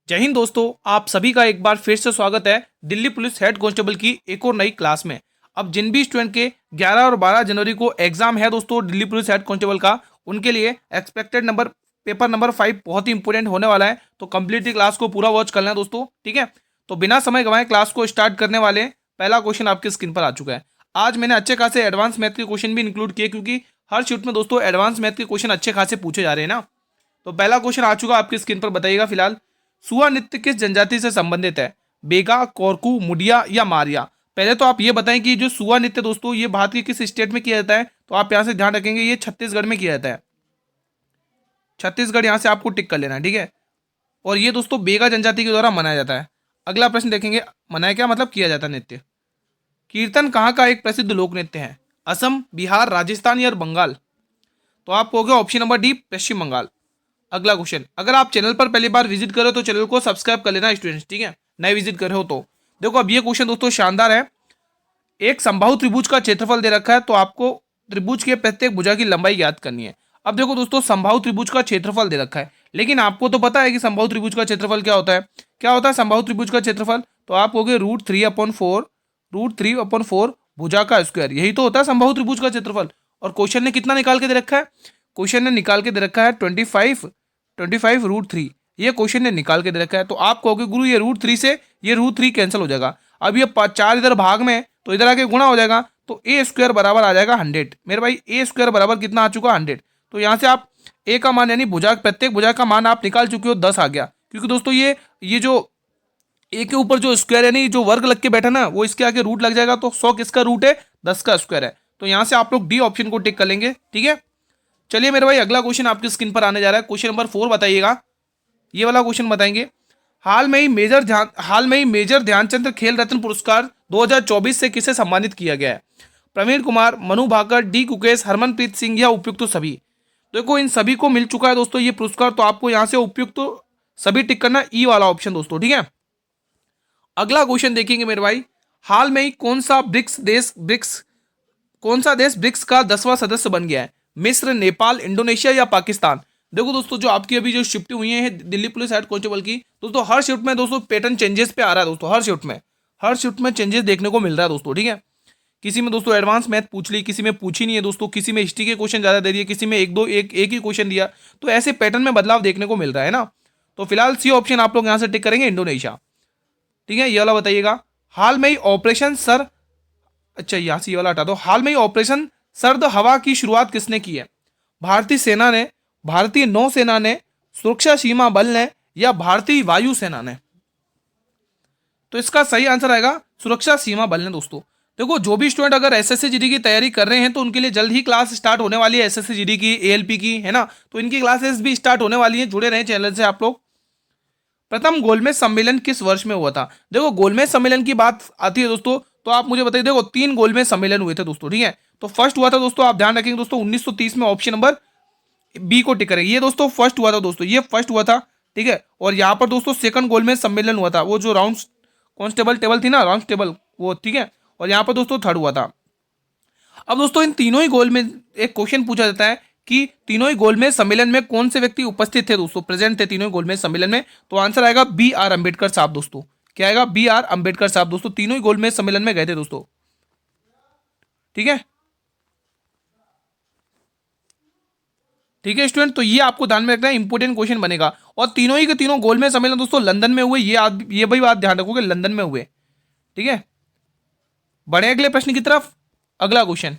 जय हिंद दोस्तों, आप सभी का एक बार फिर से स्वागत है दिल्ली पुलिस हेड कांस्टेबल की एक और नई क्लास में। अब जिन भी स्टूडेंट के 11 और 12 जनवरी को एग्जाम है दोस्तों दिल्ली पुलिस हेड कांस्टेबल का, उनके लिए एक्सपेक्टेड नंबर पेपर नंबर 5 बहुत ही इंपॉर्टेंट होने वाला है। तो कंप्लीटली क्लास को पूरा वॉच करना है दोस्तों, ठीक है। तो बिना समय गंवाए क्लास को स्टार्ट करने वाले पहला क्वेश्चन आपकी स्क्रीन पर आ चुका है। आज मैंने अच्छे खासे एडवांस मैथ के क्वेश्चन भी इंक्लूड किए, क्योंकि हर शिफ्ट में दोस्तों एडवांस मैथ के क्वेश्चन अच्छे खासे पूछे जा रहे हैं ना। तो पहला क्वेश्चन आ चुका आपकी स्क्रीन पर, बताइएगा फिलहाल सुआ नृत्य किस जनजाति से संबंधित है? बेगा, कोरकू, मुडिया या मारिया? पहले तो आप ये बताएं कि जो सुआ नृत्य दोस्तों ये भारत के किस स्टेट में किया जाता है? तो आप यहां से ध्यान रखेंगे ये छत्तीसगढ़ में किया जाता है। छत्तीसगढ़ यहां से आपको टिक कर लेना है, ठीक है। और ये दोस्तों बेगा जनजाति के द्वारा मनाया जाता है। अगला प्रश्न देखेंगे, मनाया क्या मतलब किया जाता है नृत्य। कीर्तन कहाँ का एक प्रसिद्ध लोक नृत्य है? असम, बिहार, राजस्थान या बंगाल? तो आप कहोगे ऑप्शन नंबर डी, पश्चिम बंगाल। अगला क्वेश्चन, अगर आप चैनल पर पहली बार विजिट करो तो चैनल को सब्सक्राइब कर लेना स्टूडेंट्स, ठीक है। नए विजिट कर रहे हो तो देखो, अब ये क्वेश्चन दोस्तों शानदार है। एक समबाहु त्रिभुज का क्षेत्रफल दे रखा है, तो आपको त्रिभुज के प्रत्येक भुजा की लंबाई ज्ञात करनी है। अब देखो दोस्तों, समबाहु त्रिभुज का क्षेत्रफल दे रखा है, लेकिन आपको तो पता है कि समबाहु त्रिभुज का क्षेत्रफल क्या होता है। क्या होता है समबाहु त्रिभुज का क्षेत्रफल? तो आप कहोगे √3/4, √3/4 भुजा का स्क्वायर, यही तो होता है समबाहु त्रिभुज का क्षेत्रफल। और क्वेश्चन ने कितना निकाल के दे रखा है? क्वेश्चन ने निकाल के दे रखा है 25 √3, ये क्वेश्चन ने निकाल के दे रखा है। तो आप कहोगे गुरु ये √3 से ये √3 कैंसिल हो जाएगा। अब ये 4 इधर भाग में, तो इधर आके गुणा हो जाएगा, तो ए स्क्वायर बराबर आ जाएगा 100। मेरे भाई ए स्क्वायर बराबर कितना आ चुका? 100। तो यहाँ से आप ए का मान यानी भुजा प्रत्येक भुजा का मान आप निकाल चुके हो, 10 आ गया। क्योंकि दोस्तों ये जो ए के ऊपर जो स्क्वायर यानी जो वर्ग लग के बैठा ना, वो इसके आगे रूट लग जाएगा। तो 100 किसका रूट है? 10 का स्क्वायर है। तो यहाँ से आप लोग डी ऑप्शन को टिक कर लेंगे, ठीक है। चलिए मेरे भाई, अगला क्वेश्चन आपकी स्क्रीन पर आने जा रहा है। क्वेश्चन नंबर 4 बताइएगा, ये वाला क्वेश्चन बताएंगे। हाल में ही मेजर ध्यानचंद खेल रत्न पुरस्कार 2024 से किसे सम्मानित किया गया है? प्रवीण कुमार, मनु भाकर, डी कुकेश, हरमनप्रीत सिंह या उपयुक्त तो सभी? देखो इन सभी को मिल चुका है दोस्तों ये पुरस्कार, तो आपको यहां से उपयुक्त तो सभी टिक करना, ई वाला ऑप्शन दोस्तों, ठीक है। अगला क्वेश्चन देखेंगे मेरे भाई, हाल में ही कौन सा देश ब्रिक्स का 10वां सदस्य बन गया है? मिस्र, नेपाल, इंडोनेशिया या पाकिस्तान? देखो दोस्तों, जो आपकी अभी जो शिफ्ट हुई है दिल्ली पुलिस हेड कांस्टेबल की, दोस्तों हर शिफ्ट में दोस्तों पैटर्न चेंजेस पे आ रहा है दोस्तों। हर शिफ्ट में चेंजेस देखने को मिल रहा है दोस्तों, ठीक है। किसी में दोस्तों एडवांस मैथ पूछ ली, किसी में पूछी नहीं है दोस्तों, किसी में हिस्ट्री के क्वेश्चन ज्यादा दे दिए, किसी में एक ही क्वेश्चन दिया। तो ऐसे पैटर्न में बदलाव देखने को मिल रहा है ना। तो फिलहाल सी ऑप्शन आप लोग यहाँ से टिक करेंगे, इंडोनेशिया, ठीक है। ये वाला बताइएगा, हाल में ही ऑपरेशन सर, अच्छा यहाँ से ये वाला हटा दो। हाल में ही ऑपरेशन सर्द हवा की शुरुआत किसने की है? भारतीय सेना ने, भारतीय नौसेना ने, सुरक्षा सीमा बल ने या भारतीय वायुसेना ने? तो इसका सही आंसर आएगा सुरक्षा सीमा बल ने दोस्तों। देखो जो भी स्टूडेंट अगर एसएससी जीडी की तैयारी कर रहे हैं, तो उनके लिए जल्द ही क्लास स्टार्ट होने वाली है, एसएससी जीडी की, एएलपी की, है ना। तो इनकी क्लासेस भी स्टार्ट होने वाली है, जुड़े रहे चैनल से आप लोग। प्रथम गोलमेज सम्मेलन किस वर्ष में हुआ था? देखो गोलमेज सम्मेलन की बात आती है दोस्तों, तो आप मुझे बताइए। देखो 3 गोलमेज सम्मेलन हुए थे दोस्तों, ठीक है। तो फर्स्ट हुआ था दोस्तों, आप ध्यान रखेंगे दोस्तों 1930 में, ऑप्शन नंबर बी को टिक करेंगे। ये दोस्तों फर्स्ट हुआ था दोस्तों, ये फर्स्ट हुआ था, ठीक है। और यहाँ पर दोस्तों सेकंड गोलमेज सम्मेलन हुआ था, वो जो राउंड कांस्टेबल टेबल थी ना, राउंड टेबल, वो, ठीक है। और यहाँ पर दोस्तों थर्ड हुआ था। अब दोस्तों इन तीनों ही गोल में एक क्वेश्चन पूछा जाता है कि तीनों ही गोलमेज सम्मेलन में कौन से व्यक्ति उपस्थित थे दोस्तों, प्रेजेंट थे तीनों ही गोलमेज सम्मेलन में? तो आंसर आएगा B.R. अम्बेडकर साहब दोस्तों। क्या आएगा? B.R. अम्बेडकर साहब दोस्तों, तीनों ही गोलमेज सम्मेलन में गए थे दोस्तों, ठीक है। ठीक है स्टूडेंट, तो ये आपको ध्यान में रखना है, इंपोर्टेंट क्वेश्चन बनेगा। और तीनों ही के तीनों गोलमेज सम्मेलन दोस्तों लंदन में हुए, ये भाई बात ध्यान रखोगे, लंदन में हुए, ठीक है। बढ़े अगले प्रश्न की तरफ। अगला क्वेश्चन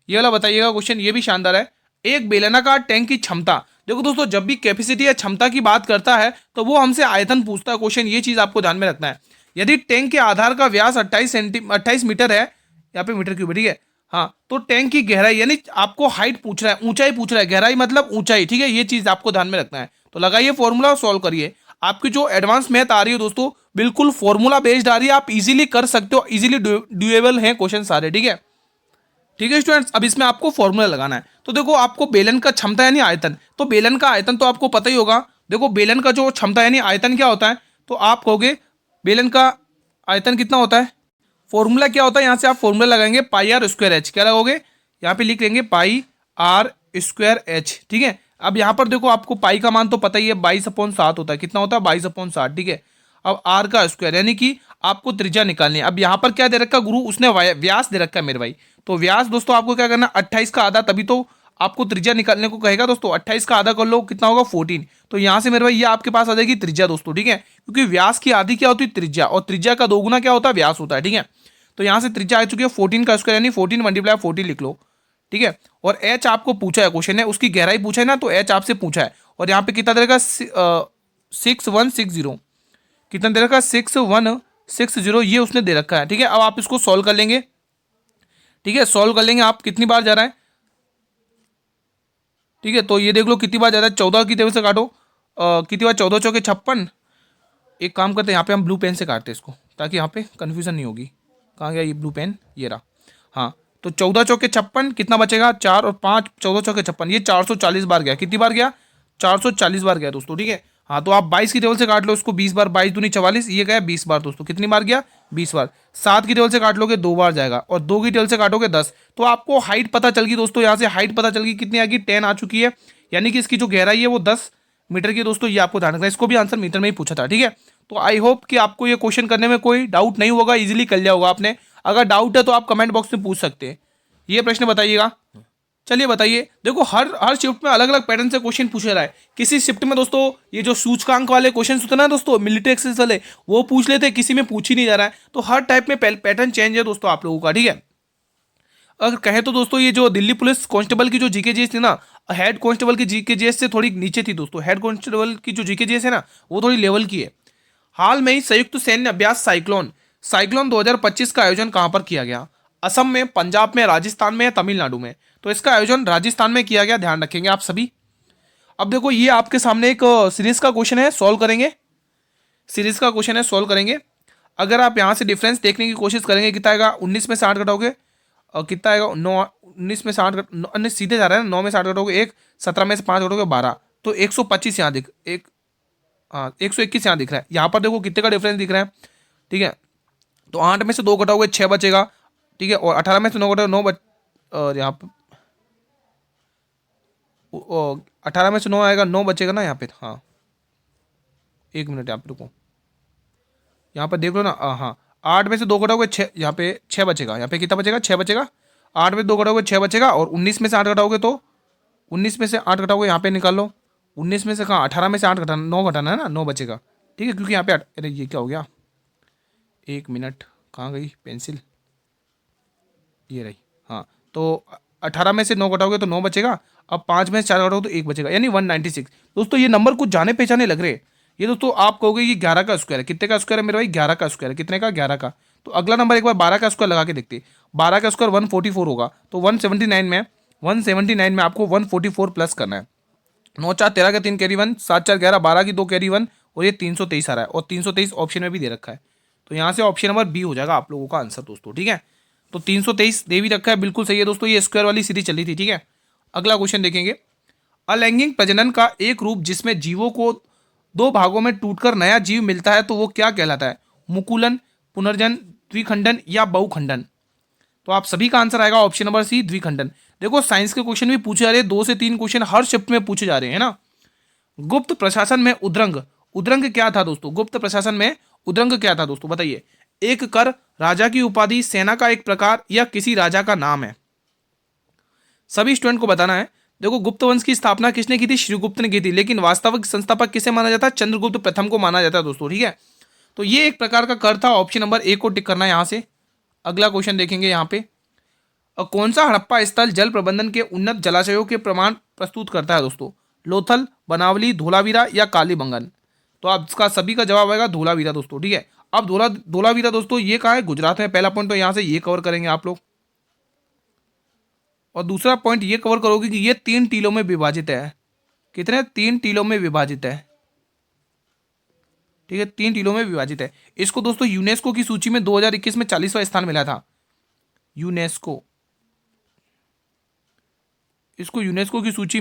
ये वाला बताइएगा, क्वेश्चन ये भी शानदार है। एक बेलनाकार टैंक की क्षमता, देखो दोस्तों जब भी कैपेसिटी या क्षमता की बात करता है तो वो हमसे आयतन पूछता है क्वेश्चन, ये चीज आपको ध्यान में रखना है। यदि टैंक के आधार का व्यास 28 मीटर है, यहाँ पे मीटर क्यूब है, ठीक है। हाँ, तो टैंक की गहराई यानी आपको हाइट पूछ रहा है, ऊंचाई पूछ रहा है, गहराई मतलब ऊंचाई, ठीक है। ये चीज आपको ध्यान में रखना है। तो लगाइए फॉर्मूला और सॉल्व करिए। आपकी जो एडवांस मैथ आ रही है दोस्तों, बिल्कुल फॉर्मूला बेस्ड आ रही है, आप इजीली कर सकते हो, इजीली ड्यूएबल है क्वेश्चन सारे, ठीक है। ठीक है स्टूडेंट्स, अब इसमें आपको फॉर्मूला लगाना है। तो देखो आपको बेलन का क्षमता यानी आयतन, तो बेलन का आयतन तो आपको पता ही होगा। देखो बेलन का जो क्षमता यानी आयतन क्या होता है, तो आप कहोगे बेलन का आयतन कितना होता है, फॉर्मूला क्या होता है, यहाँ से आप फॉर्मूला लगाएंगे पाई आर स्क्वायर एच। क्या लगोगे? यहाँ पे लिख लेंगे पाई आर स्क्वायर एच, ठीक है। अब यहाँ पर देखो आपको पाई का मान तो पता ही है 22/7 होता है, कितना होता है 22/7, ठीक है। अब आर का स्क्वायर यानी कि आपको त्रिज्या निकालनी है। अब यहाँ पर क्या दे रखा है गुरु, उसने व्यास दे रखा है मेरे भाई। तो व्यास दोस्तों आपको क्या करना है 28 का आधा, तभी तो आपको त्रिज्या निकालने को कहेगा दोस्तों। 28 का आधा कर लो, कितना होगा 14। तो यहाँ से मेरे भाई ये आपके पास आ जाएगी त्रिज्या दोस्तों, ठीक है। क्योंकि व्यास की आधी क्या होती है त्रिज्या, और त्रिज्या का दोगुना क्या होता है व्यास होता है, ठीक है। तो यहाँ से त्रिज्या आ चुकी है 14 का स्क्वायर यानी 14 × 14 लिख लो, ठीक है। और एच आपको पूछा है, क्वेश्चन है उसकी गहराई पूछा है ना, तो एच आपसे पूछा है। और यहाँ पे कितना देगा 6160, कितना दे रखा है 6160, ये उसने दे रखा है, ठीक है। अब आप इसको सॉल्व कर लेंगे, ठीक है। सॉल्व कर लेंगे आप, कितनी बार जा रहा है, ठीक है। तो ये देख लो कितनी बार जा रहा है, 14 की टेबल से काटो, कितनी बार 14 चौके 56। एक काम करते हैं यहाँ पे हम ब्लू पेन से काटते हैं इसको, ताकि यहाँ पे कन्फ्यूजन नहीं होगी। कहाँ गया ये ब्लू पेन, ये रहा। हाँ, तो 14 चौके 56, कितना बचेगा 4 और 5, 14 चौके 56, ये 440 बार गया। कितनी बार गया 440 बार गया दोस्तों, ठीक है। हाँ, तो आप 22 की टेबल से काट लो इसको 20 बार, 22 दूनी 44, ये गया 20 बार दोस्तों। कितनी बार गया 20 बार। 7 की टेबल से काट लोगे 2 बार जाएगा, और 2 की टेबल से काटोगे 10। तो आपको हाइट पता चल गई दोस्तों, यहाँ से हाइट पता चल गई कितनी आ गई 10 आ चुकी है, यानी कि इसकी जो गहराई है वो 10 मीटर की दोस्तों। ये आपको ध्यान रखना है, इसको भी आंसर मीटर में ही पूछा था, ठीक है। तो आई होप कि आपको ये क्वेश्चन करने में कोई डाउट नहीं होगा, इजीली कर लिया होगा आपने। अगर डाउट है तो आप कमेंट बॉक्स में पूछ सकते हैं। ये प्रश्न बताइएगा। चलिए बताइए, देखो हर शिफ्ट में अलग अलग पैटर्न से क्वेश्चन पूछा रहा है। किसी शिफ्ट में दोस्तों ये जो सूचकांक वाले क्वेश्चन होते हैं ना दोस्तों, मिलिट्री एक्सरसाइज वाले, वो पूछ लेते हैं, किसी में पूछ ही नहीं जा रहा है। तो हर टाइप में पैटर्न चेंज है दोस्तों आप लोगों का, ठीक है। अगर कहें तो दोस्तों ये जो दिल्ली पुलिस कांस्टेबल की जो जीके थी ना, हेड कांस्टेबल की जीके से थोड़ी नीचे थी दोस्तों। हेड कांस्टेबल की जो जीके है ना, वो थोड़ी लेवल की है। हाल में ही संयुक्त सैन्य अभ्यास साइक्लोन 2025 का आयोजन कहां पर किया गया? असम में, पंजाब में, राजस्थान में या तमिलनाडु में? तो इसका आयोजन राजस्थान में किया गया, ध्यान रखेंगे आप सभी। अब देखो ये आपके सामने एक सीरीज का क्वेश्चन है, सॉल्व करेंगे। सीरीज का क्वेश्चन है, सॉल्व करेंगे। अगर आप यहाँ से डिफरेंस देखने की कोशिश करेंगे, कितना आएगा 19 में से 8 घटाओगे, और कितना आएगा 9, 19 में से 8 सीधे जा रहा है ना, 9 में से 8 घटाओगे 1, 17 में से 5 घटाओगे 12, तो 125 यहाँ दिख एक, हाँ 121 यहाँ दिख रहा है। यहाँ पर देखो कितने का डिफरेंस दिख रहा है, ठीक है। तो 8 में से 2 घटाओगे 6 बचेगा, ठीक है। और 18 में से 9 घटाओगे 9 और यहाँ पर 18 में से 9 आएगा 9 बचेगा ना यहाँ पे। हाँ 1 मिनट यहाँ पे रुको, यहाँ पर देख लो ना। हाँ 8 में से 2 घटाओगे 6, यहाँ पे 6 बचेगा। यहाँ पे कितना बचेगा 6 बचेगा। 8 में 2 घटाओगे 6 बचेगा, और 19 में से 8 घटाओगे तो 19 में से 8 घटाओगे, यहाँ पे निकाल लो। 19 में से कहाँ 18 में से 8 घटाना, 9 घटाना है ना, 9 बचेगा, ठीक है। क्योंकि यहाँ पे अरे ये क्या हो गया, 1 मिनट कहाँ गई पेंसिल, ये रही। हाँ तो 18 में से 9 घटाओगे तो 9 बचेगा। अब 5 में से 4 घटाओगे तो 1 बचेगा, यानी 196। दोस्तों ये नंबर कुछ जाने पहचाने लग रहे हैं। ये दोस्तों आप कहोगे ये 11 का स्क्वायर है। कितने का स्क्वायर है मेरे भाई 11 का स्क्वायर है। कितने का 11 का। तो अगला नंबर एक बार 12 का स्क्वायर लगा के देखते। 12 का स्क्वायर 144 होगा, तो 179 में आपको 144 प्लस करना है। 9 4 13 का 3 कैरी 1, 7 4 11, 12 की 2 कैरी 1, और ये 323 आ रहा है, और 323 ऑप्शन में भी दे रखा है। तो यहाँ से ऑप्शन नंबर बी हो जाएगा आप लोगों का आंसर दोस्तों, ठीक है। तो 323 दे भी रखा है, बिल्कुल सही है दोस्तों। ये स्क्वायर वाली सीरीज चली थी, ठीक है। अगला क्वेश्चन देखेंगे। अलैंगिक प्रजनन का एक रूप जिसमें जीवों को 2 भागों में टूटकर नया जीव मिलता है, तो वो क्या कहलाता है? मुकुलन, पुनर्जन, द्विखंडन या बहुखंडन? तो आप सभी का आंसर आएगा ऑप्शन नंबर सी, द्विखंडन। देखो साइंस के क्वेश्चन भी पूछे जा रहे हैं, 2 से 3 क्वेश्चन हर शिफ्ट में पूछे जा रहे हैं ना। गुप्त प्रशासन में उद्रंग क्या था दोस्तों? गुप्त प्रशासन में उद्रंग क्या था दोस्तों, बताइए। एक कर, राजा की उपाधि, सेना का एक प्रकार, या किसी राजा का नाम है? सभी स्टूडेंट को बताना है। देखो गुप्त वंश की स्थापना किसने की थी? श्रीगुप्त ने की थी, लेकिन वास्तविक संस्थापक किसे माना जाता है? चंद्रगुप्त प्रथम को माना जाता है दोस्तों, ठीक है। तो ये एक प्रकार का कर था, ऑप्शन नंबर ए को टिक करना है यहाँ से। अगला क्वेश्चन देखेंगे यहाँ पे। कौन सा हड़प्पा स्थल जल प्रबंधन के उन्नत जलाशयों के प्रमाण प्रस्तुत करता है दोस्तों? लोथल, बनावली, धोलावीरा या कालीबंगन? तो आप इसका सभी का जवाब आएगा धोलावीरा दोस्तों, ठीक है। अब धोलावीरा दोस्तों ये कहाँ है? गुजरात में। पहला पॉइंट तो यहाँ से ये कवर करेंगे आप लोग, और दूसरा पॉइंट ये कवर करोगे कि ये 3 टीलों में विभाजित है। कितने? 3 टीलों में विभाजित है, ठीक है। 3 टीलों में विभाजित है। इसको दोस्तों यूनेस्को की सूची में 2021 में 40वां स्थान मिला था। इसको यूनेस्को की सूची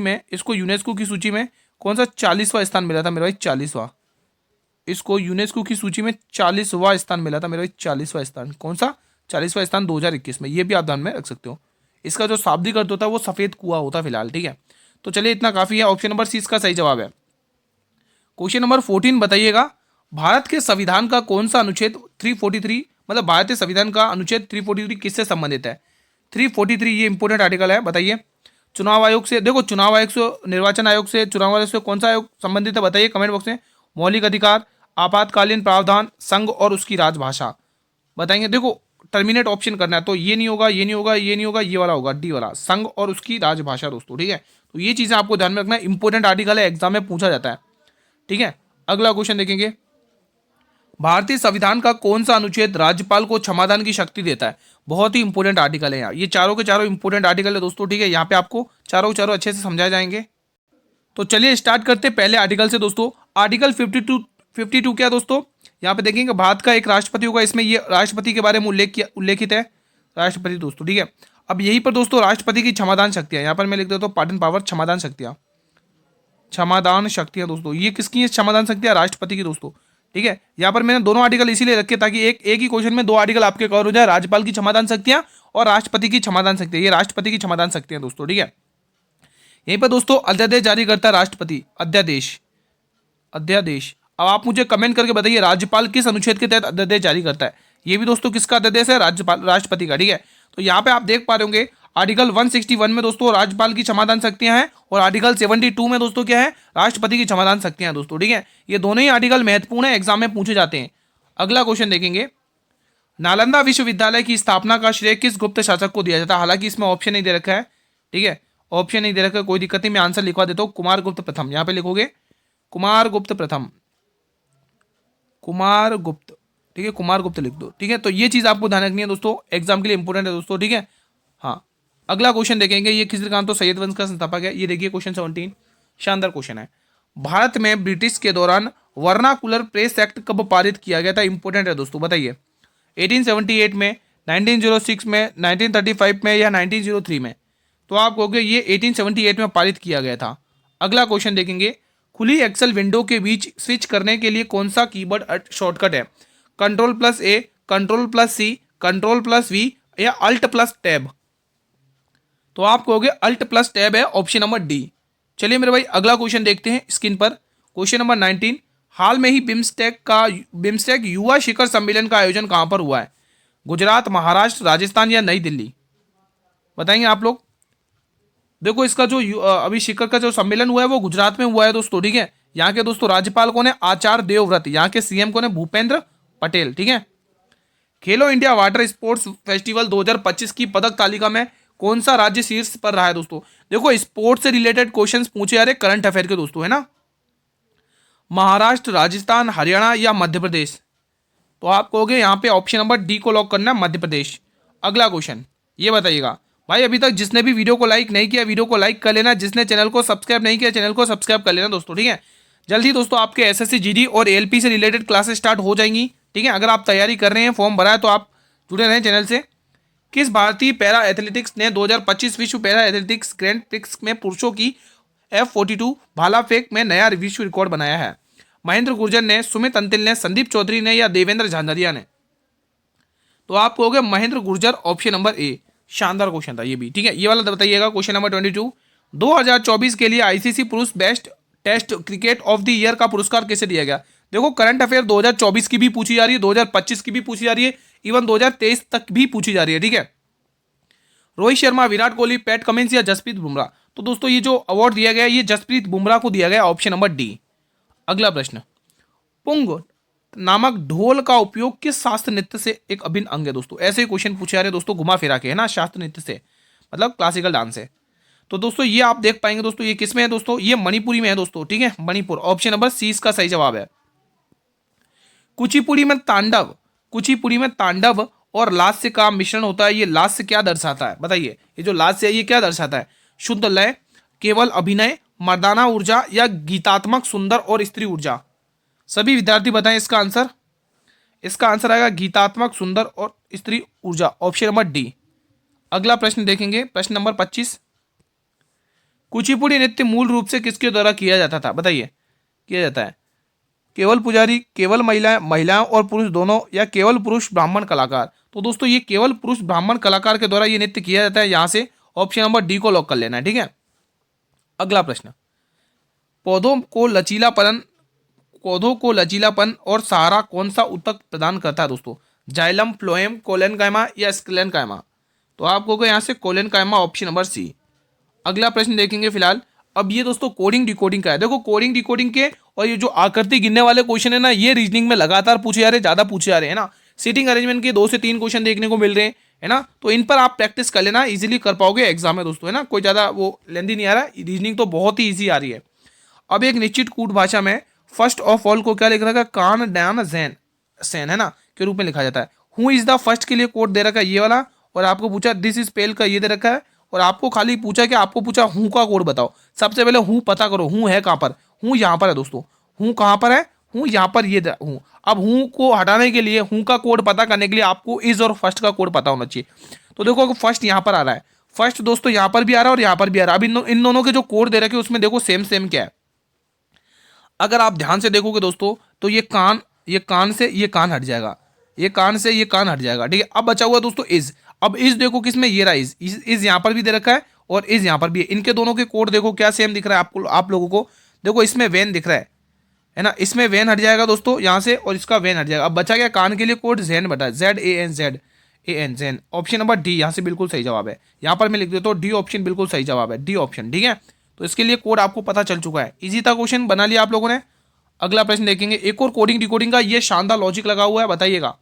में कौन सा 40वां स्थान मिला था मेरे भाई? 40वां। इसको यूनेस्को की सूची में 40वां स्थान मिला था मेरे भाई। 40वां स्थान कौन सा? 40वां स्थान 2021 में। ये भी आप ध्यान में रख सकते हो। इसका जो शाब्दिक अर्थ होता है वो सफेद कुआं होता है फिलहाल, ठीक है। तो चलिए इतना काफी है, ऑप्शन नंबर सी इसका सही जवाब है। क्वेश्चन नंबर 14 बताइएगा, भारत के संविधान का कौन सा अनुच्छेद 343, मतलब भारतीय संविधान का अनुच्छेद 343 किससे संबंधित है? 343 ये इंपोर्टेंट आर्टिकल है, बताइए। चुनाव आयोग से, देखो चुनाव आयोग से, निर्वाचन आयोग से, चुनाव आयोग से कौन सा आयोग संबंधित है बताइए कमेंट बॉक्स में। मौलिक अधिकार, आपातकालीन प्रावधान, संघ और उसकी राजभाषा, बताएंगे। देखो टर्मिनेट ऑप्शन करना है, तो ये नहीं होगा, ये नहीं होगा, ये नहीं होगा, ये वाला होगा, डी वाला, संघ और उसकी राजभाषा दोस्तों, ठीक है। तो ये चीजें आपको ध्यान में रखना है, इंपोर्टेंट आर्टिकल है, एग्जाम में पूछा जाता है, ठीक है। अगला क्वेश्चन देखेंगे, भारतीय संविधान का कौन सा अनुच्छेद राज्यपाल को क्षमादान की शक्ति देता है? बहुत ही इंपोर्टेंट आर्टिकल है यहाँ, ये चारों के चारों इंपोर्टेंट आर्टिकल है दोस्तों, ठीक है। यहाँ पे आपको चारों चारों अच्छे से समझाए जाएंगे। तो चलिए स्टार्ट करते हैं पहले आर्टिकल से दोस्तों। आर्टिकल 52 क्या है दोस्तों? यहाँ पे देखेंगे भारत का एक राष्ट्रपति होगा, इसमें ये राष्ट्रपति के बारे में उल्लेखित है, राष्ट्रपति दोस्तों, ठीक है। अब यहीं पर दोस्तों राष्ट्रपति की क्षमादान शक्तियां, यहाँ पर मैं लिख देता हूँ पार्डन पावर, क्षमादान शक्तियां, क्षमादान शक्तियां दोस्तों, ये किसकी है क्षमादान शक्तियां? राष्ट्रपति की दोस्तों, ठीक है। यहाँ पर मैंने दोनों आर्टिकल इसीलिए रखे ताकि एक ही क्वेश्चन में दो आर्टिकल आपके कवर हो जाए, राज्यपाल की क्षमादान शक्तियां और राष्ट्रपति की क्षमादान शक्तियां, ये राष्ट्रपति की क्षमादान शक्तियां दोस्तों, ठीक है। यहीं पर दोस्तों अध्यादेश जारी करता है राष्ट्रपति, अध्यादेश। अब आप मुझे कमेंट करके बताइए राज्यपाल किस अनुच्छेद के तहत अध्यादेश जारी करता है? ये भी दोस्तों किसका अध्यादेश है? राज्यपाल, राष्ट्रपति का, ठीक है। तो यहाँ पे आप देख पा रहे होंगे आर्टिकल 161 में दोस्तों राज्यपाल की क्षमादान शक्तियां हैं और आर्टिकल 72 में दोस्तों क्या है? राष्ट्रपति की क्षमादान शक्तियां दोस्तों, ठीक है। ये दोनों ही आर्टिकल महत्वपूर्ण है, एग्जाम में पूछे जाते हैं। अगला क्वेश्चन देखेंगे, नालंदा विश्वविद्यालय की स्थापना का श्रेय किस गुप्त शासक को दिया जाता है? हालांकि इसमें ऑप्शन नहीं दे रखा है, ठीक है, ऑप्शन नहीं दे रखा है, कोई दिक्कत नहीं, मैं आंसर लिखवा देता हूँ, कुमारगुप्त प्रथम। यहाँ पे लिखोगे कुमारगुप्त प्रथम, कुमारगुप्त, ठीक है, कुमारगुप्त लिख दो, ठीक है। तो ये चीज आपको ध्यान रखनी है दोस्तों, एग्जाम के लिए इंपोर्टेंट है दोस्तों, ठीक है। हाँ, अगला क्वेश्चन देखेंगे, ये खिजर तो सैयद वंश का संस्थापक है, ये देखिए क्वेश्चन 17, शानदार क्वेश्चन है। भारत में ब्रिटिश के दौरान वर्नाकुलर प्रेस एक्ट कब पारित किया गया था? इंपोर्टेंट है दोस्तों, बताइए। 1878 में, 1906 में, 1935 में या 1903 में? तो आप कहोगे ये 1878 में पारित किया गया था। अगला क्वेश्चन देखेंगे, खुली एक्सेल विंडो के बीच स्विच करने के लिए कौन सा कीबोर्ड शॉर्टकट है? Ctrl+A, Ctrl+C, Ctrl+V या Alt+Tab? तो आप कहोगे Alt+Tab है, ऑप्शन नंबर डी। चलिए मेरे भाई अगला क्वेश्चन देखते हैं स्क्रीन पर, क्वेश्चन नंबर 19, हाल में ही बिम्स्टेक युवा शिखर सम्मेलन का आयोजन कहां पर हुआ है? गुजरात, महाराष्ट्र, राजस्थान या नई दिल्ली? बताएंगे आप लोग। देखो इसका जो अभी शिखर का जो सम्मेलन हुआ है वो गुजरात में हुआ है दोस्तों, ठीक है। यहाँ के दोस्तों राज्यपाल कौन है? आचार्य देवव्रत। यहाँ के सीएम कौन है? भूपेंद्र पटेल, ठीक है। खेलो इंडिया वाटर स्पोर्ट्स फेस्टिवल 2025 की पदक तालिका में कौन सा राज्य शीर्ष पर रहा है दोस्तों? देखो स्पोर्ट्स से रिलेटेड क्वेश्चंस पूछे जा रहे करंट अफेयर के दोस्तों, है ना। महाराष्ट्र, राजस्थान, हरियाणा या मध्य प्रदेश? तो आप कहोगे यहाँ पे ऑप्शन नंबर डी को लॉक करना है, मध्य प्रदेश। अगला क्वेश्चन ये बताइएगा भाई, अभी तक जिसने भी वीडियो को लाइक नहीं किया वीडियो को लाइक कर लेना, जिसने चैनल को सब्सक्राइब नहीं किया चैनल को सब्सक्राइब कर लेना दोस्तों, ठीक है। जल्दी दोस्तों आपके एसएससी जीडी और एएलपी से रिलेटेड क्लासेस स्टार्ट हो जाएंगी, ठीक है। अगर आप तैयारी कर रहे हैं, फॉर्म भरा है, तो आप जुड़े रहें चैनल से। किस भारतीय पैरा एथलेटिक्स ने 2025 विश्व पैरा एथलेटिक्स ग्रैंड प्रिक्स में पुरुषों की F42 भाला फेंक में नया विश्व रिकॉर्ड बनाया है? महेंद्र गुर्जर ने, सुमित अंतिल ने, संदीप चौधरी ने या देवेंद्र झांझरिया ने? तो आप कहोगे Mahendra Gurjar, option number A. शानदार क्वेश्चन था ये भी, ठीक है। ये वाला बताइएगा क्वेश्चन नंबर 22, 2024 के लिए आईसीसी पुरुष best test cricket of the year का पुरस्कार किसे दिया गया? देखो करंट अफेयर 2024 की भी पूछी जा रही है, 2025 की भी पूछी जा रही है, इवन 2023 तक भी पूछी जा रही है, ठीक है। रोहित शर्मा, विराट कोहली, पैट कमिंस या जसप्रीत बुमराह? तो दोस्तों ये जो अवार्ड दिया गया ये जसप्रीत बुमराह को दिया गया, ऑप्शन नंबर डी। अगला प्रश्न, पुंग नामक ढोल का उपयोग किस शास्त्र नृत्य से एक अभिन्न अंग है दोस्तों? ऐसे ही क्वेश्चन पूछे जा रहे हैं दोस्तों, घुमा फिरा के, है ना, शास्त्र नृत्य से मतलब क्लासिकल डांस से। तो दोस्तों ये आप देख पाएंगे दोस्तों, ये किस में है दोस्तों? ये मणिपुरी में है दोस्तों, ठीक है, मणिपुर, ऑप्शन नंबर सी इसका सही जवाब है। कुचिपुड़ी में तांडव और लास्य का मिश्रण होता है, ये लास्य क्या दर्शाता है? बताइए, ये जो लास्य है ये क्या दर्शाता है? शुद्ध लय, केवल अभिनय, मर्दाना ऊर्जा या गीतात्मक सुंदर और स्त्री ऊर्जा? सभी विद्यार्थी बताएं इसका आंसर। इसका आंसर आएगा गीतात्मक सुंदर और स्त्री ऊर्जा, ऑप्शन नंबर डी। अगला प्रश्न देखेंगे, प्रश्न नंबर 25, कुचिपुड़ी नृत्य मूल रूप से किसके द्वारा किया जाता था? बताइए, किया जाता है केवल पुजारी, केवल महिलाएं और पुरुष दोनों, या केवल पुरुष ब्राह्मण कलाकार? तो दोस्तों ये केवल पुरुष ब्राह्मण कलाकार के द्वारा ये नृत्य किया जाता है, यहां से ऑप्शन नंबर डी को लॉक कर लेना है, ठीक है। अगला प्रश्न, पौधों को लचीलापन पौधों को लचीलापन और सहारा कौन सा ऊतक प्रदान करता है दोस्तों? जाइलम, फ्लोएम, कोलेनकाइमा या स्क्लेनकाइमा? तो आपको होगा यहाँ से कोलेनकाइमा, ऑप्शन नंबर सी। अगला प्रश्न देखेंगे फिलहाल। अब ये दोस्तों कोडिंग डिकोडिंग का है। देखो कोडिंग डिकोडिंग के और ये जो आकृति गिनने वाले क्वेश्चन है ना, ये रीजनिंग में लगातार पूछे जा रहे हैं, ज्यादा पूछे जा रहे हैं ना। सीटिंग अरेंजमेंट के 2 से 3 क्वेश्चन देखने को मिल रहे हैं, है ना। तो इन पर आप प्रैक्टिस कर लेना, इजीली कर पाओगे एग्जाम में दोस्तों, है ना। कोई ज्यादा वो लेंदी नहीं आ रहा है, रीजनिंग तो बहुत ही ईजी आ रही है। अब एक निश्चित कूट भाषा में फर्स्ट ऑफ ऑल को क्या लिख रखा है? कान डैन जैन सेन, है ना, के रूप में लिखा जाता है। हु इज द फर्स्ट के लिए कोड दे रखा है ये वाला, और आपको पूछा दिस इज पेल का ये दे रखा है, और आपको खाली पूछा कि आपको पूछा हूँ का कोड बताओ। सबसे पहले हूँ पता करो, हूँ है कहाँ पर? हूँ यहाँ पर है दोस्तों। हूँ कहाँ पर है? हूँ यहाँ पर, ये हूँ। अब हूँ को हटाने के लिए, हूँ का कोड पता करने के लिए आपको इज और फर्स्ट का कोड पता होना चाहिए। तो देखो फर्स्ट यहाँ पर आ रहा है, फर्स्ट दोस्तों यहाँ पर भी आ रहा है और यहाँ पर भी आ रहा है। अब इन दोनों के जो कोड दे रखे उसमें देखो सेम सेम क्या है। अगर आप ध्यान से देखोगे दोस्तों तो ये कान से ये कान हट जाएगा, ये कान से ये कान हट जाएगा, ठीक है। अब बचा हुआ दोस्तों इज। अब इज देखो किसमें, ये रहा इज यहाँ पर भी दे रखा है और इज यहाँ पर भी है। इनके दोनों के कोड देखो क्या सेम दिख रहा है आपको, आप लोगों को। देखो इसमें वेन दिख रहा है ना, इसमें वेन हट जाएगा दोस्तों यहाँ से, और इसका वेन हट जाएगा। अब बचा गया कान के लिए कोड जैन बटा, ZAN Jain. Option number D यहाँ से बिल्कुल सही जवाब है। यहाँ पर मैं लिख देता हूँ डी ऑप्शन बिल्कुल सही जवाब है, डी ऑप्शन, ठीक है। तो इसके लिए कोड आपको पता चल चुका है, इजी था क्वेश्चन, बना लिया आप लोगों ने। अगला प्रश्न देखेंगे, एक और कोडिंग डिकोडिंग का ये शानदार लॉजिक लगा हुआ है, बताइएगा।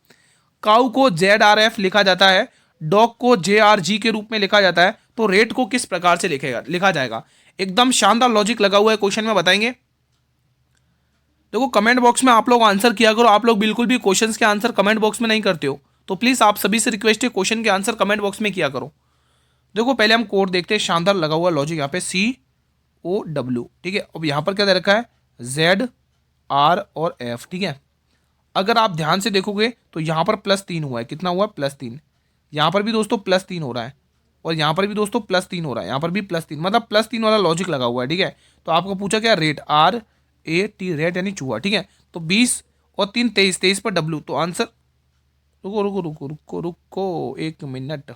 काउ को ZRF लिखा जाता है, डॉग को JRG के रूप में लिखा जाता है, तो रेट को किस प्रकार से लिखा जाएगा? एकदम शानदार लॉजिक लगा हुआ है क्वेश्चन में, बताएंगे। देखो कमेंट बॉक्स में आप लोग आंसर किया करो, आप लोग बिल्कुल भी क्वेश्चंस के आंसर कमेंट बॉक्स में नहीं करते हो, तो प्लीज आप सभी से रिक्वेस्ट है क्वेश्चन के आंसर कमेंट बॉक्स में किया करो। देखो पहले हम कोड देखते हैं, शानदार लगा हुआ लॉजिक यहाँ पे COW, ठीक है। अब यहाँ पर क्या दे रखा है? ZR और F, ठीक है। अगर आप ध्यान से देखोगे तो यहाँ पर +3 हुआ है, कितना हुआ? +3। यहाँ पर भी दोस्तों +3 हो रहा है, और यहाँ पर भी दोस्तों +3 हो रहा है, यहाँ पर भी +3, मतलब +3 वाला लॉजिक लगा हुआ है, ठीक है। तो आपको पूछा क्या? रेट, RAT, रेट यानी चूहा, ठीक है। तो 20 और 3 23, 23 पर W, तो आंसर, रुको रुको रुको रुको रुको 1 मिनट।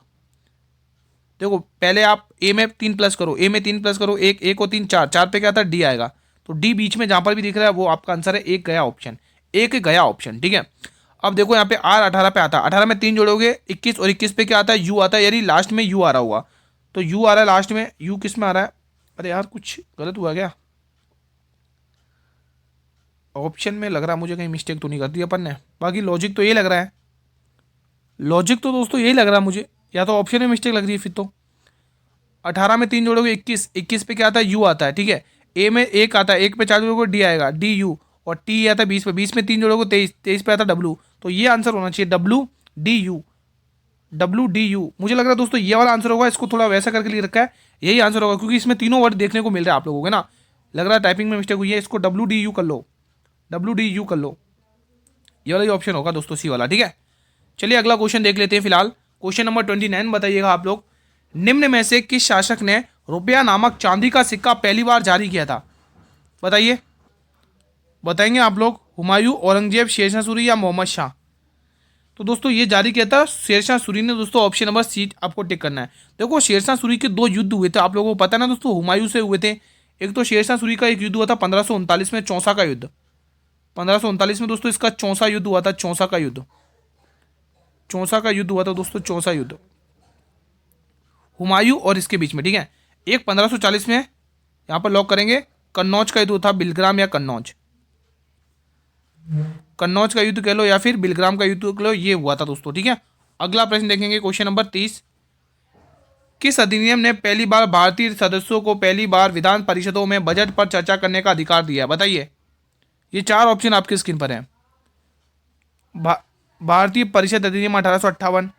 देखो पहले आप ए में 3 प्लस करो, ए में 3 प्लस करो, 1 और 3 4, 4 पे क्या आता है? डी आएगा। तो डी बीच में जहाँ पर भी दिख रहा है वो आपका आंसर है, एक गया ऑप्शन, एक गया ऑप्शन, ठीक है। अब देखो यहाँ पे R 18 पे आता है, 18 में 3 जोड़ोगे 21, और 21 पे क्या आता है? यू आता है, यानी लास्ट में यू आ रहा हुआ, तो यू आ रहा है लास्ट में। यू किस में आ रहा है? अरे यार कुछ गलत हुआ क्या ऑप्शन में? लग रहा है मुझे कहीं मिस्टेक तो नहीं कर दी अपन ने, बाकी लॉजिक तो ये लग रहा है, लॉजिक तो दोस्तों यही लग रहा है मुझे, या तो ऑप्शन में मिस्टेक लग रही है फिर तो। 18 में 3 जोड़ोगे 21, 21 पे क्या आता है? यू आता है, ठीक है। ए में 1 आता है, 1 पे 4 जोड़ोगे डी आएगा, DU, और टी आता है 20 पे, 20 में 3 जोड़ोगे 23, 23 पे आता है W, तो ये आंसर होना चाहिए WDU। मुझे लग रहा है दोस्तों ये वाला आंसर होगा, इसको थोड़ा वैसा करके लिख रखा है, यही आंसर होगा, क्योंकि इसमें तीनों वर्ड देखने को मिल रहा है आप लोगों को ना। लग रहा है टाइपिंग में मिस्टेक हुई है, इसको WDU कर लो, WDU कर लो, ये वाला ऑप्शन होगा दोस्तों, सी वाला, ठीक है। चलिए अगला क्वेश्चन देख लेते हैं फिलहाल। क्वेश्चन नंबर 29 बताइएगा आप लोग, निम्न में से किस शासक ने रुपया नामक चांदी का सिक्का पहली बार जारी किया था? बताइए, बताएंगे आप लोग। हुमायूं, औरंगजेब, शेरशाह सूरी या मोहम्मद शाह? तो दोस्तों ये जारी किया था शेरशाह सूरी ने दोस्तों, ऑप्शन नंबर सी आपको टिक करना है। देखो शेरशाह सूरी के 2 युद्ध हुए थे, आप लोगों को पता है ना दोस्तों, हुमायूं से हुए थे। एक तो शेरशाह सूरी का एक युद्ध हुआ था 1539 में, चौसा का युद्ध, 1539 में दोस्तों इसका चौसा युद्ध हुआ था, चौसा का युद्ध, चौसा का युद्ध हुआ था दोस्तों, चौसा युद्ध हुमायूं और इसके बीच में, ठीक है। एक 1540 में यहाँ पर लॉक करेंगे, कन्नौज का युद्ध था, बिलग्राम या कन्नौज, कन्नौज का युद्ध कह लो या फिर बिलग्राम का युद्ध कह लो, ये हुआ था दोस्तों, ठीक है। अगला प्रश्न देखेंगे क्वेश्चन नंबर 30, किस अधिनियम ने पहली बार भारतीय सदस्यों को पहली बार विधान परिषदों में बजट पर चर्चा करने का अधिकार दिया? बताइए, ये 4 ऑप्शन आपकी स्क्रीन पर है। भारतीय परिषद अधिनियम 1858,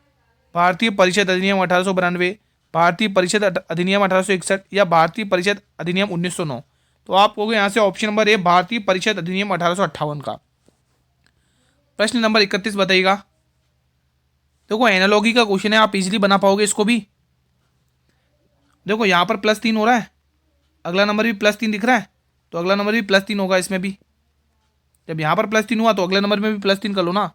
भारतीय परिषद अधिनियम 1892, भारतीय परिषद अधिनियम 1861 या भारतीय परिषद अधिनियम 1909? तो आप कहोगे यहाँ से ऑप्शन नंबर ए, भारतीय परिषद अधिनियम 1858 का। प्रश्न नंबर 31 बताइएगा। देखो एनालॉगी का क्वेश्चन है, आप इजीली बना पाओगे इसको भी। देखो यहाँ पर +3 हो रहा है, अगला नंबर भी +3 दिख रहा है, तो अगला नंबर भी +3 होगा इसमें भी। जब यहाँ पर +3 हुआ तो अगले नंबर में भी +3 कर लो ना।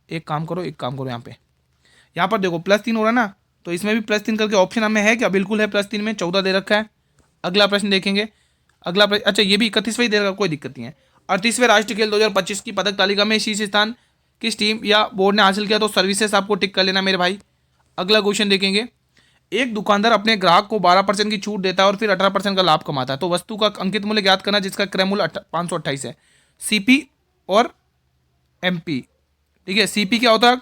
एक काम करो यहाँ पर देखो +3 हो रहा है ना, तो इसमें भी +3 करके ऑप्शन हमें है क्या? बिल्कुल है, +3 में 14 दे रखा है, अगला प्रश्न देखेंगे। अगला प्रश्न, अच्छा ये भी 31वां ही देगा, कोई दिक्कत नहीं है। 38वें राष्ट्रीय खेल 2025 की पदक तालिका में शीर्ष स्थान किस टीम या बोर्ड ने हासिल किया? तो सर्विसेज आपको टिक कर लेना मेरे भाई। अगला क्वेश्चन देखेंगे। एक दुकानदार अपने ग्राहक को 12% की छूट देता है और फिर 18% का लाभ कमाता है, तो वस्तु का अंकित मूल्य ज्ञात करना जिसका क्रय मूल्य 528 है। सीपी और एमपी, ठीक है। सीपी क्या होता है?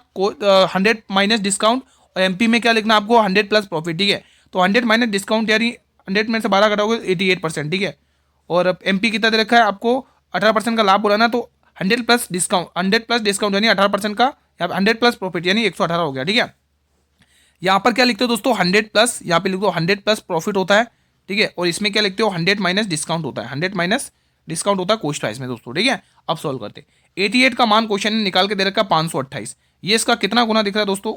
100 माइनस डिस्काउंट, और एमपी में क्या लिखना आपको? 100 प्लस प्रॉफिट, ठीक है। तो 100 माइनस डिस्काउंट यानी 100 में से 12 घटाओगे 88%, ठीक है। और एमपी कितना दे रखा है आपको? 18% का लाभ बोला ना, तो 100 प्लस डिस्काउंट, 100 प्लस डिस्काउंट यानी 18% का, यहाँ पे 100 प्लस प्रॉफिट यानी 118 हो गया, ठीक है। यहाँ पर क्या लिखते हो दोस्तों? 100 प्लस, यहाँ पे लिख दो 100 प्लस प्रॉफिट होता है, ठीक है। और इसमें क्या लिखते हो? 100 माइनस डिस्काउंट होता है, 100 माइनस डिस्काउंट होता है कॉस्ट प्राइस में दोस्तों, ठीक है। अब सॉल्व करते। 88 का मान क्वेश्चन ने निकाल के दे रखा है 528। ये इसका कितना गुना दिख रहा है दोस्तों?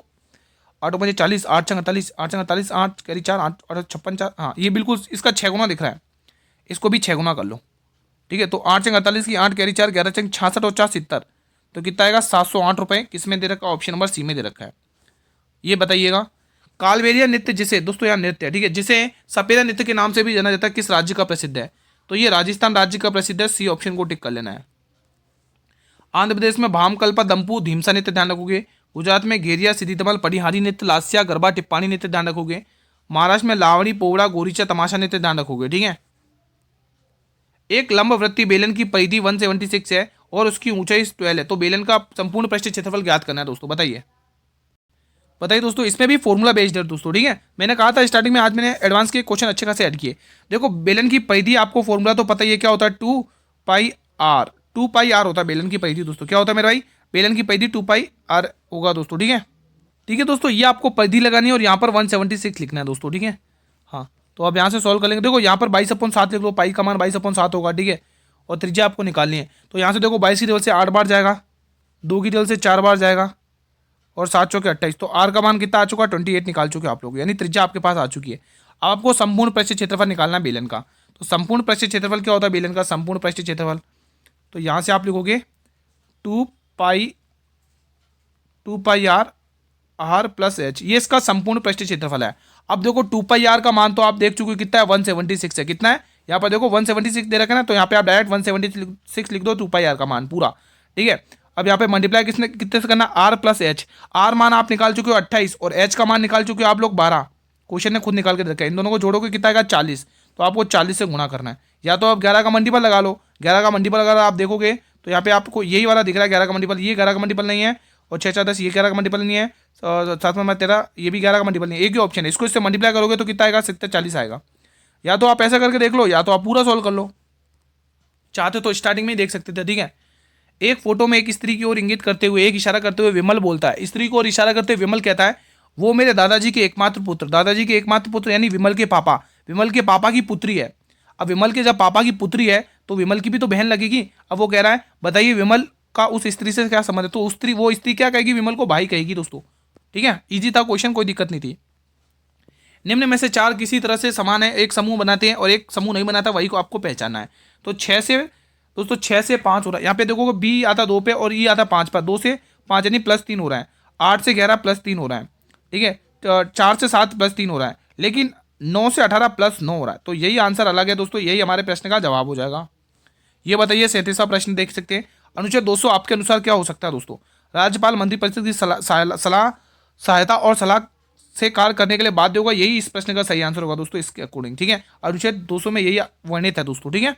8 5 40, 8 6 48, 8 6 48, 8 कैरी 4, 8 8 56 4, हाँ ये बिल्कुल इसका 6 गुना दिख रहा है। इसको भी 6 गुना कर लो, ठीक है। तो 8 6 48 की 8 कैरी 4, 11 6 66 और 4 70, तो कितना आएगा? 708 रुपये। किस में दे रखा है? ऑप्शन नंबर सी में दे रखा है। ये बताइएगा। कालबेलिया नृत्य जिसे दोस्तों, यहाँ नृत्य है, ठीक है, जिसे सपेरा नृत्य के नाम से भी जाना जाता है, किस राज्य का प्रसिद्ध है? तो ये राजस्थान राज्य का प्रसिद्ध है। सी ऑप्शन को टिक कर लेना है। आंध्र प्रदेश में भामकल्पा दंपू धीमसा नृत्य ध्यान रखोगे। गुजरात में घेरिया सिद्धीतमल पटिहारी नृत्य लास्या गरबा टिप्पाणी नृत्य ध्यान रखोगे। महाराष्ट्र में लावणी पोवड़ा गोरीचा तमाशा नृत्य ध्यान रखोगे, ठीक है। एक लंबवृत्तीय बेलन की परिधि 176 है और उसकी ऊंचाई 12 है, तो बेलन का संपूर्ण पृष्ठ क्षेत्रफल ज्ञात करना है दोस्तों, बताइए। बताइए दोस्तों, इसमें भी फॉर्मूला बेस्ड है दोस्तों, ठीक है। मैंने कहा था स्टार्टिंग में, आज मैंने एडवांस के क्वेश्चन अच्छे खासे ऐड किए। देखो बेलन की परिधि, आपको फॉर्मूला तो पता ही है क्या होता है? 2 पाई आर, 2 पाई आर होता है बेलन की परिधि दोस्तों। क्या होता है मेरे भाई? बेलन की परिधि 2 पाई आर होगा दोस्तों, ठीक है। ठीक है दोस्तों, ये आपको परिधि लगानी है और यहाँ पर 176 लिखना है दोस्तों, ठीक है। हाँ, तो अब यहाँ से सॉल्व कर लेंगे। देखो यहाँ पर 22/7 लिख लो, पाई का मान 22/7 होगा, ठीक है। और त्रिज्या आपको निकालनी है, तो यहाँ से देखो 22 की टेबल से 8 बार जाएगा, 2 की टेबल से 4 बार जाएगा, और 7 चौके 28। तो आर का मान कितना आ चुका? 28 निकाल चुके आप लोग, यानी त्रिज्या आपके पास आ चुकी है। अब आपको संपूर्ण पृष्ठ क्षेत्रफल निकालना है बेलन का। तो संपूर्ण पृष्ठ क्षेत्रफल क्या होता है बेलन का? संपूर्ण पृष्ठ क्षेत्रफल, तो यहाँ से आप लिखोगे 2 पाई आर प्लस एच, ये इसका संपूर्ण पृष्ठ क्षेत्रफल है। अब देखो 2 पाई आर का मान तो आप देख चुके हो कितना है? 176 है। कितना है यहाँ पर? देखो 176 दे रखा है ना, तो यहाँ पे आप डायरेक्ट 176 लिख दो 2 पाई आर का मान पूरा, ठीक है। अब यहाँ पे मल्टीप्लाई कितने से करना? Are plus H. आर मान आप निकाल चुके हो 28 और एच का मान निकाल चुके हो आप लोग 12। क्वेश्चन ने खुद निकाल के रखा है। इन दोनों को जोड़ोगे कितना आएगा? 40। तो आपको 40 से गुणा करना है, या तो आप 11 का मल्टीपल लगा लो। 11 का मल्टीपल अगर आप देखोगे तो यहाँ पे आपको यही वाला दिख रहा है 11 का मल्टीपल, ये 11 का मल्टीपल नहीं है, और 6 4 10 ये 11 का मल्टीपल नहीं है, 7 में 13 ये भी 11 का मल्टीपल नहीं है। एक ही ऑप्शन है, इसको इससे मल्टीप्लाई करोगे तो कितना आएगा? 70 40 आएगा। या तो आप ऐसा करके देख लो, या तो आप पूरा सॉल्व कर लो, चाहते तो स्टार्टिंग में ही देख सकते थे, ठीक है। एक फोटो में एक स्त्री की ओर इंगित करते हुए, एक इशारा करते हुए विमल बोलता है। स्त्री को और इशारा करते हुए विमल कहता है, वो मेरे दादाजी के एकमात्र पुत्र, दादाजी के एकमात्र पुत्र यानी विमल के पापा, विमल के पापा की पुत्री है। अब विमल के जब पापा की पुत्री है तो विमल की भी तो बहन लगेगी। अब वो कह रहा है बताइए विमल का उस स्त्री से क्या संबंध है? तो वो स्त्री क्या कहेगी? विमल को भाई कहेगी दोस्तों, ठीक है। इजी था क्वेश्चन, कोई दिक्कत नहीं थी। निम्न में से 4 किसी तरह से समान है, एक समूह बनाते हैं और एक समूह नहीं बनाता, वही को आपको पहचानना है। तो 6 से दोस्तों 6 से 5 हो रहा है। यहाँ पे देखोगे बी आता 2 पे और ई आता 5 पर, 2 से 5 यानी +3 हो रहा है। 8 से 11 +3 हो रहा है, ठीक है। 4 से 7 +3 हो रहा है, लेकिन 9 से 18 +9 हो रहा है। तो यही आंसर अलग है दोस्तों, यही हमारे प्रश्न का जवाब हो जाएगा। ये बताइए 37वां प्रश्न देख सकते हैं। अनुच्छेद 200 आपके अनुसार क्या हो सकता है दोस्तों? राज्यपाल मंत्रिपरिषद की सहायता और सलाह से कार्य करने के लिए बाध्य होगा, यही इस प्रश्न का सही आंसर होगा दोस्तों इसके अकॉर्डिंग, ठीक है। अनुच्छेद 200 में यही वर्णित है दोस्तों, ठीक है।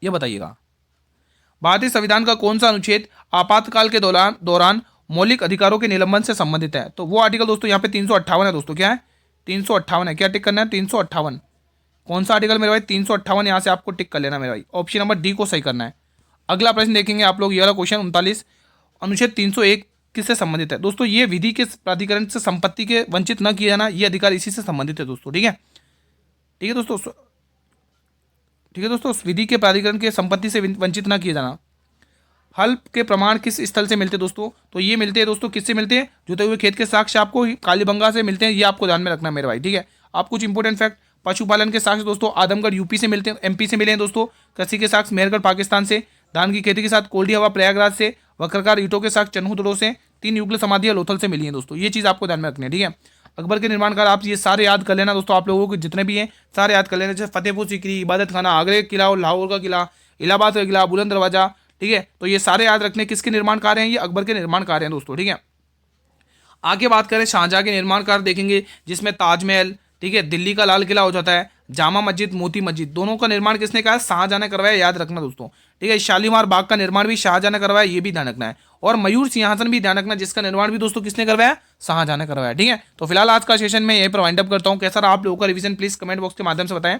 ये बताइएगा भारतीय संविधान का कौन सा अनुच्छेद आपातकाल के दौरान मौलिक अधिकारों के निलंबन से संबंधित है? तो वो आर्टिकल दोस्तों यहाँ पे 358 है दोस्तों। क्या है? 358 है। क्या टिक करना है? 358। कौन सा आर्टिकल मेरे भाई? 358। यहाँ से आपको टिक कर लेना मेरे भाई, ऑप्शन नंबर डी को सही करना है। अगला प्रश्न देखेंगे आप लोग, ये वाला क्वेश्चन 39, अनुच्छेद 301 किससे संबंधित है? दोस्तों ये विधि के प्राधिकरण से संपत्ति के वंचित न किया जाना, ये अधिकार इसी से संबंधित है दोस्तों, ठीक है। ठीक है दोस्तों, ठीक है दोस्तों, विधि के प्राधिकरण के संपत्ति से वंचित न किया जाना। हल के प्रमाण किस स्थल से मिलते हैं दोस्तों? तो ये मिलते हैं दोस्तों, किससे मिलते हैं? जुते हुए खेत के साक्ष्य आपको कालीबंगा से मिलते हैं, ये आपको ध्यान में रखना मेरे भाई, ठीक है। आप कुछ इंपॉर्टेंट फैक्ट, पशुपालन के साक्ष्य दोस्तों आदमगढ़ यूपी से मिलते हैं, एमपी से मिले हैं दोस्तों। कृषि के साक्ष्य मेहरगढ़ पाकिस्तान से। धान की खेती के साथ कोल्डी हवा प्रयागराज से। वक्रकार ईंटों के साथ चन्हू दड़ों से। 3 युगल समाधि लोथल से मिली है दोस्तों, ये चीज़ आपको ध्यान में रखनी है, ठीक है। अकबर के निर्माण कार्य आप ये सारे याद कर लेना दोस्तों, आप लोगों को जितने भी हैं सारे याद कर लेना। जैसे फतेहपुर सीकरी, इबादत खाना, आगरे का किला और लाहौर का किला, इलाहाबाद का किला, बुलंद दरवाजा, ठीक है। तो ये सारे याद रखने किसके निर्माण कार्य हैं, ये अकबर के निर्माण कार्य हैं दोस्तों, ठीक है। आगे बात करें शाहजहां के निर्माण कार्य देखेंगे, जिसमें ताजमहल, ठीक है, दिल्ली का लाल किला हो जाता है, जामा मस्जिद, मोती मस्जिद, दोनों का निर्माण किसने कहा, शाहजहां ने करवाया, याद रखना दोस्तों, ठीक है। शालीमार बाग का निर्माण भी शाहजहां ने करवाया, ये भी ध्यान रखना है। और मयूर सिंहासन भी ध्यान रखना, जिसका निर्माण भी दोस्तों किसने करवाया, शाहजहां ने करवाया, ठीक है। तो फिलहाल आज का सेशन में यहीं पर वाइंड अप करता हूँ। कैसा रहा आप लोगों का रिवीजन, प्लीज कमेंट बॉक्स के माध्यम से बताएं।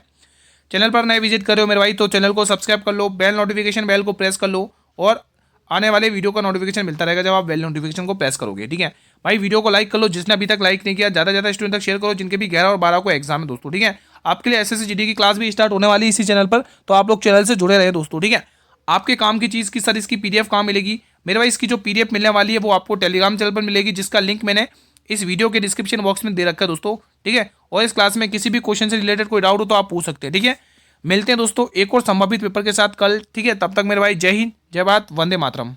चैनल पर नए विजिट कर रहे हो मेरे भाई तो चैनल को सब्सक्राइब कर लो, बेल नोटिफिकेशन बेल को प्रेस कर लो, और आने वाले वीडियो का नोटिफिकेशन मिलता रहेगा जब आप बेल नोटिफिकेशन को प्रेस करोगे, ठीक है भाई। वीडियो को लाइक कर लो, जिसने अभी तक लाइक नहीं किया, ज़्यादा से ज़्यादा स्टूडेंट तक शेयर करो जिनके भी 11 और 12 को एग्जाम है दोस्तों, ठीक है। आपके लिए एसएससी जीडी की क्लास भी स्टार्ट होने वाली है इसी चैनल पर, तो आप लोग चैनल से जुड़े रहे दोस्तों, ठीक है। आपके काम की चीज़ की सर इसकी पीडीएफ कहाँ मिलेगी मेरे भाई, इसकी जो पीडीएफ मिलने वाली है वो आपको टेलीग्राम चैनल पर मिलेगी, जिसका लिंक मैंने इस वीडियो के डिस्क्रिप्शन बॉक्स में दे रखा है दोस्तों, ठीक है। और इस क्लास में किसी भी क्वेश्चन से रिलेटेड कोई डाउट हो तो आप पूछ सकते हैं, ठीक है। मिलते हैं दोस्तों एक और संभावित पेपर के साथ कल, ठीक है। तब तक मेरे भाई जय हिंद, जय भारत, वंदे मातरम।